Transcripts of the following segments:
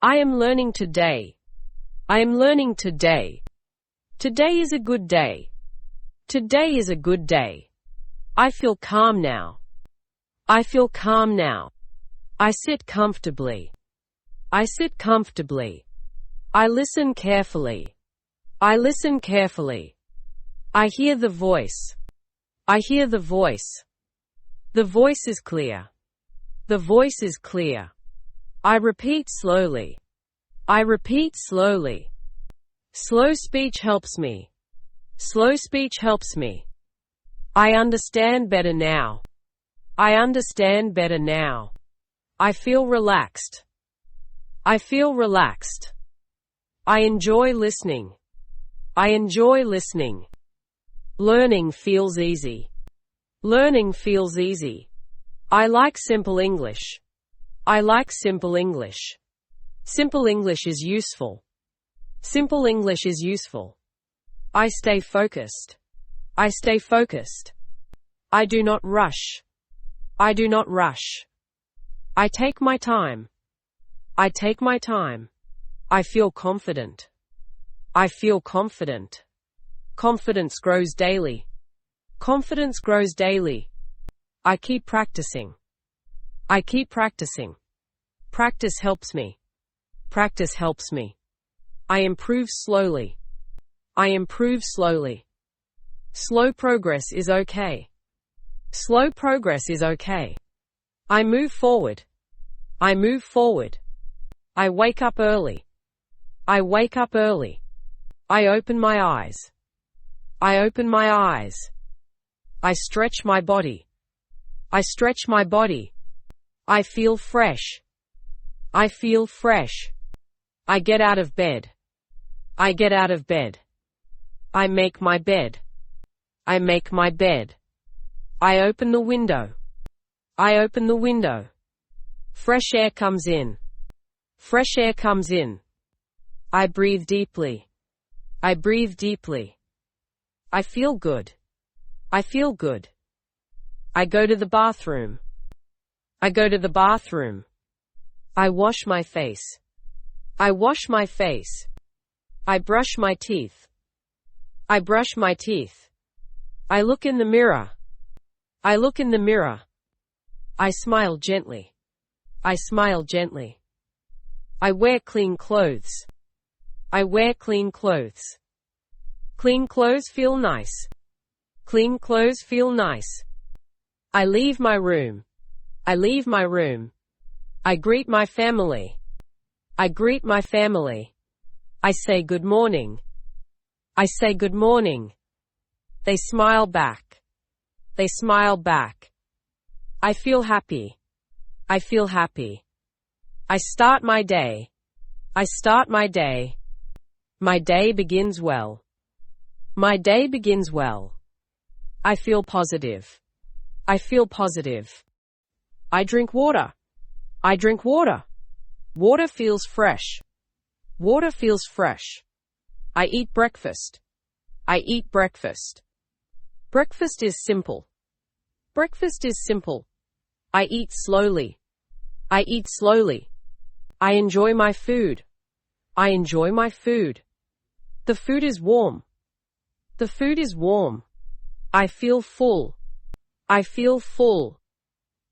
I am learning today. I am learning today. Today is a good day. Today is a good day. I feel calm now. I feel calm now. I sit comfortably. I sit comfortably. I listen carefully. I listen carefully. I hear the voice. I hear the voice. The voice is clear. The voice is clear. I repeat slowly. I repeat slowly. Slow speech helps me. Slow speech helps me. I understand better now. I understand better now. I feel relaxed. I feel relaxed. I enjoy listening. I enjoy listening. Learning feels easy. Learning feels easy. I like simple English. I like simple English. Simple English is useful. Simple English is useful. I stay focused. I stay focused. I do not rush. I do not rush. I take my time. I take my time. I feel confident. I feel confident. Confidence grows daily. Confidence grows daily. I keep practicing. I keep practicing. Practice helps me. Practice helps me. I improve slowly. I improve slowly. Slow progress is okay. Slow progress is okay. I move forward. I move forward. I wake up early. I wake up early. I open my eyes. I open my eyes. I stretch my body. I stretch my body. I feel fresh. I feel fresh. I get out of bed. I get out of bed. I make my bed. I make my bed. I open the window. I open the window. Fresh air comes in. Fresh air comes in. I breathe deeply. I breathe deeply. I feel good. I feel good. I go to the bathroom. I go to the bathroom. I wash my face. I wash my face. I brush my teeth. I brush my teeth. I look in the mirror. I look in the mirror. I smile gently. I smile gently. I wear clean clothes. I wear clean clothes. Clean clothes feel nice. Clean clothes feel nice. I leave my room. I leave my room. I greet my family. I greet my family. I say good morning. I say good morning. They smile back. They smile back. I feel happy. I feel happy. I start my day. I start my day. My day begins well. My day begins well. I feel positive. I feel positive. I drink water. I drink water. Water feels fresh. Water feels fresh. I eat breakfast. I eat breakfast. Breakfast is simple. Breakfast is simple. I eat slowly. I eat slowly. I enjoy my food. I enjoy my food. The food is warm. The food is warm. I feel full. I feel full.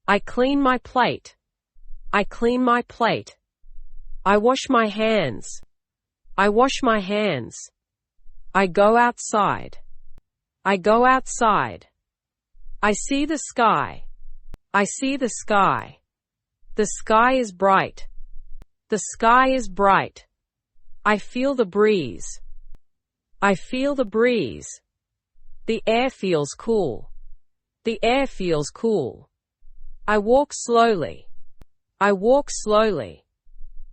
I clean my plate. I clean my plate. I wash my hands. I wash my hands. I go outside. I go outside. I see the sky. I see the sky. The sky is bright. The sky is bright. I feel the breeze. I feel the breeze. The air feels cool. The air feels cool. I walk slowly. I walk slowly.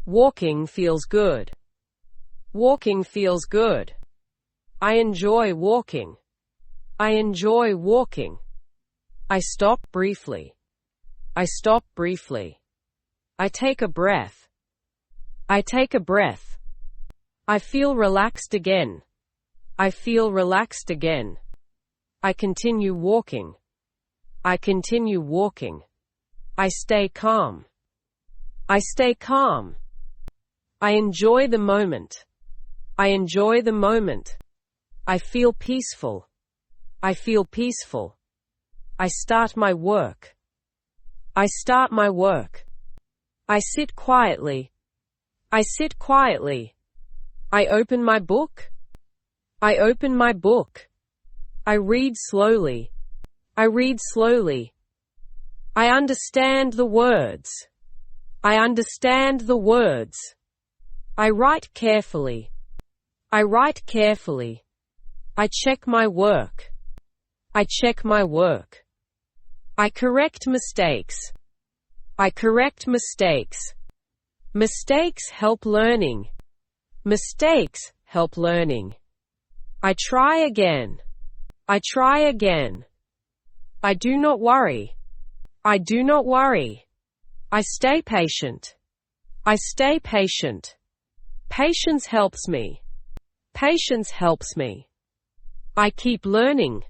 Walking feels good. Walking feels good. I enjoy walking. I enjoy walking. I stop briefly. I stop briefly. I take a breath. I take a breath. I feel relaxed again. I feel relaxed again. I continue walking. I continue walking. I stay calm. I stay calm. I enjoy the moment. I enjoy the moment. I feel peaceful. I feel peaceful. I start my work. I start my work. I sit quietly. I sit quietly. I open my book. I open my book. I read slowly. I read slowly. I understand the words. I understand the words. I write carefully. I write carefully. I check my work. I check my work. I correct mistakes. I correct mistakes. Mistakes help learning. Mistakes help learning. I try again. I try again. I do not worry. I do not worry. I stay patient. I stay patient. Patience helps me. Patience helps me. I keep learning.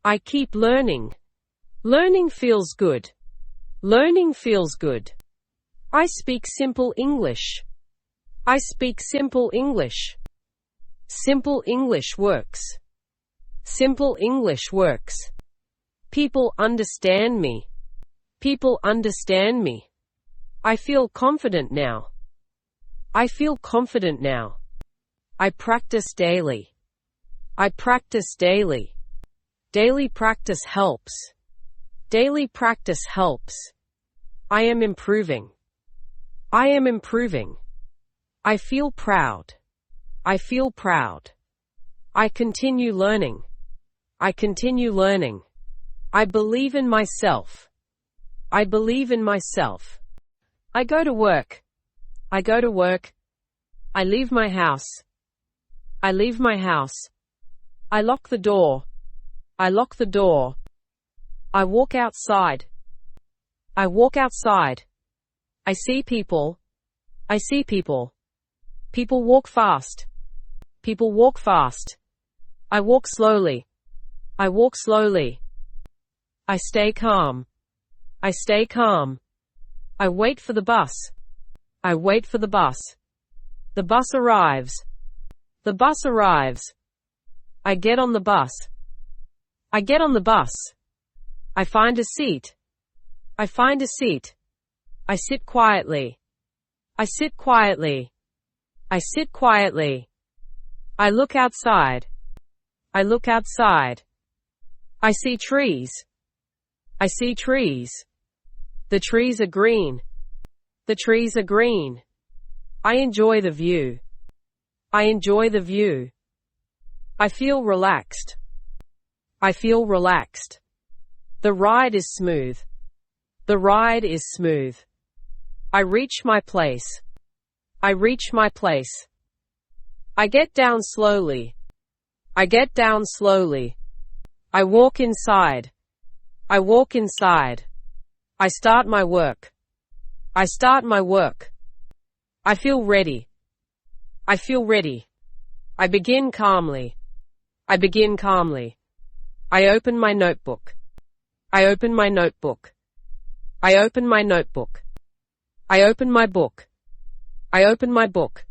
I keep learning. Learning feels good. Learning feels good. I speak simple English. I speak simple English. Simple English works. Simple English works. People understand me. People understand me. I feel confident now. I feel confident now. I practice daily. I practice daily. Daily practice helps. Daily practice helps. I am improving. I am improving. I feel proud. I feel proud. I continue learning. I continue learning. I believe in myself. I believe in myself. I go to work. I go to work. I leave my house. I leave my house. I lock the door. I lock the door. I walk outside. I walk outside. I see people. I see people. People walk fast. People walk fast. I walk slowly. I walk slowly. I stay calm. I stay calm. I wait for the bus. I wait for the bus. The bus arrives. The bus arrives. I get on the bus. I get on the bus. I find a seat. I find a seat. I sit quietly. I sit quietly. I sit quietly. I look outside. I look outside. I see trees. I see trees. The trees are green. The trees are green. I enjoy the view. I enjoy the view. I feel relaxed. I feel relaxed. The ride is smooth. The ride is smooth. I reach my place. I reach my place. I get down slowly. I get down slowly. I walk inside. I walk inside. I start my work. I start my work. I feel ready. I feel ready. I begin calmly. I begin calmly. I open my notebook. I open my notebook. I open my notebook. I open my book. I open my book.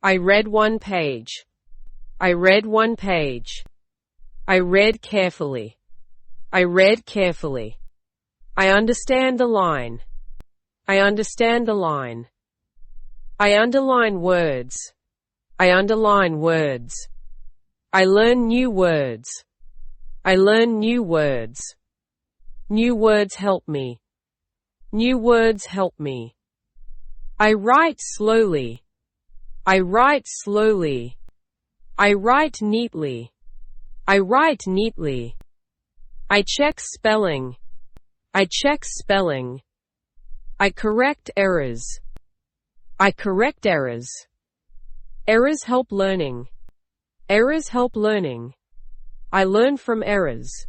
I read one page. I read one page. I read carefully. I read carefully. I understand the line. I understand the line. I underline words. I underline words. I learn new words. I learn new words. New words help me. New words help me. I write slowly. I write slowly. I write neatly. I write neatly. I check spelling. I check spelling. I correct errors. I correct errors. Errors help learning. Errors help learning. I learn from errors.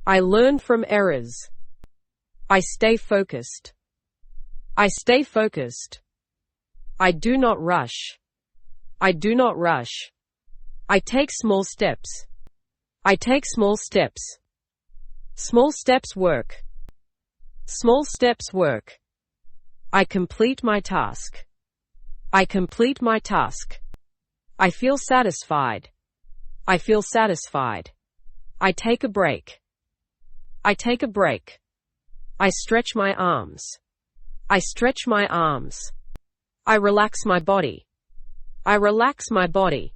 I learn from errors. I stay focused. I stay focused. I do not rush. I do not rush. I take small steps. I take small steps. Small steps work. Small steps work. I complete my task. I complete my task. I feel satisfied. I feel satisfied. I take a break. I take a break. I stretch my arms. I stretch my arms. I relax my body. I relax my body.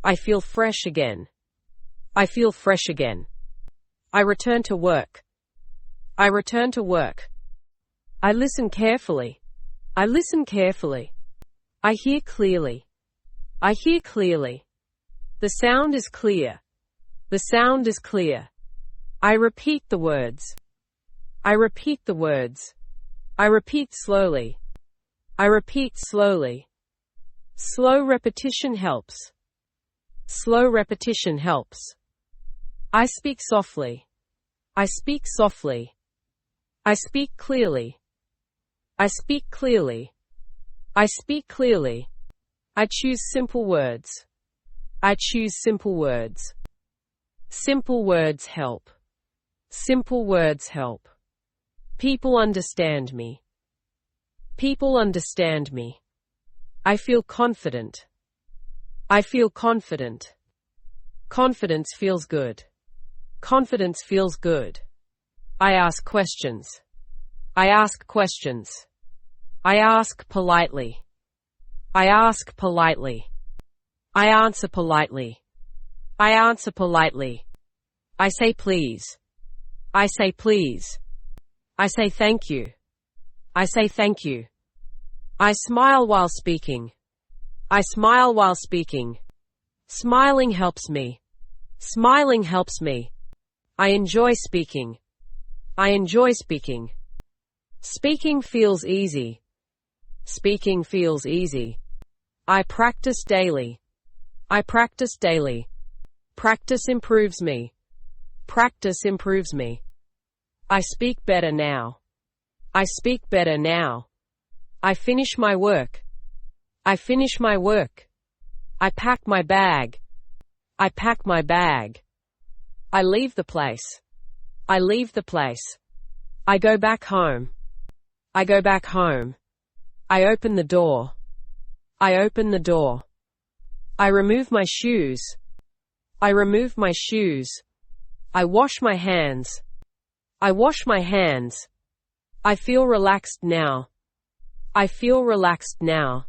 I feel fresh again. I feel fresh again. I return to work. I return to work. I listen carefully. I listen carefully. I hear clearly. I hear clearly. The sound is clear. The sound is clear. I repeat the words. I repeat the words. I repeat slowly. I repeat slowly. Slow repetition helps. Slow repetition helps. I speak softly. I speak softly. I speak clearly. I speak clearly. I speak clearly. I choose simple words. I choose simple words. Simple words help. Simple words help. People understand me. People understand me. I feel confident. I feel confident. Confidence feels good. Confidence feels good. I ask questions. I ask questions. I ask politely. I ask politely. I answer politely. I answer politely. I say please. I say please. I say thank you. I say thank you. I smile while speaking. I smile while speaking. Smiling helps me. Smiling helps me. I enjoy speaking. I enjoy speaking. Speaking feels easy. Speaking feels easy. I practice daily. I practice daily. Practice improves me. Practice improves me. I speak better now. I speak better now. I finish my work. I finish my work. I pack my bag. I pack my bag. I leave the place. I leave the place. I go back home. I go back home. I open the door. I open the door. I remove my shoes. I remove my shoes. I wash my hands. I wash my hands. I feel relaxed now. I feel relaxed now.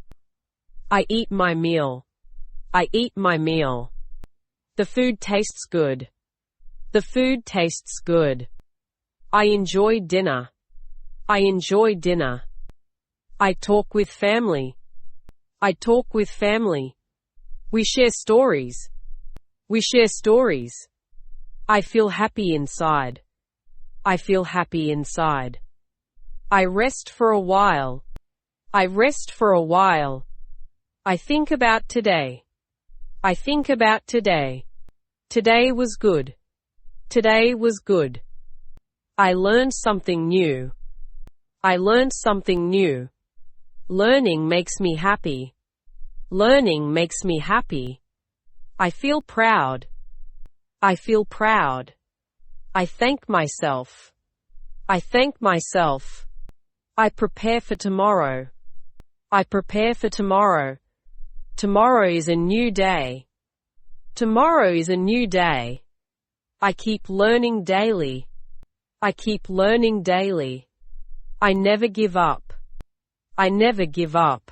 I eat my meal. I eat my meal. The food tastes good. The food tastes good. I enjoy dinner. I enjoy dinner. I talk with family. I talk with family. We share stories. We share stories. I feel happy inside. I feel happy inside. I rest for a while. I rest for a while. I think about today. I think about today. Today was good. Today was good. I learned something new. I learned something new. Learning makes me happy. Learning makes me happy. I feel proud. I feel proud. I thank myself. I thank myself. I prepare for tomorrow. I prepare for tomorrow. Tomorrow is a new day. Tomorrow is a new day. I keep learning daily. I keep learning daily. I never give up. I never give up.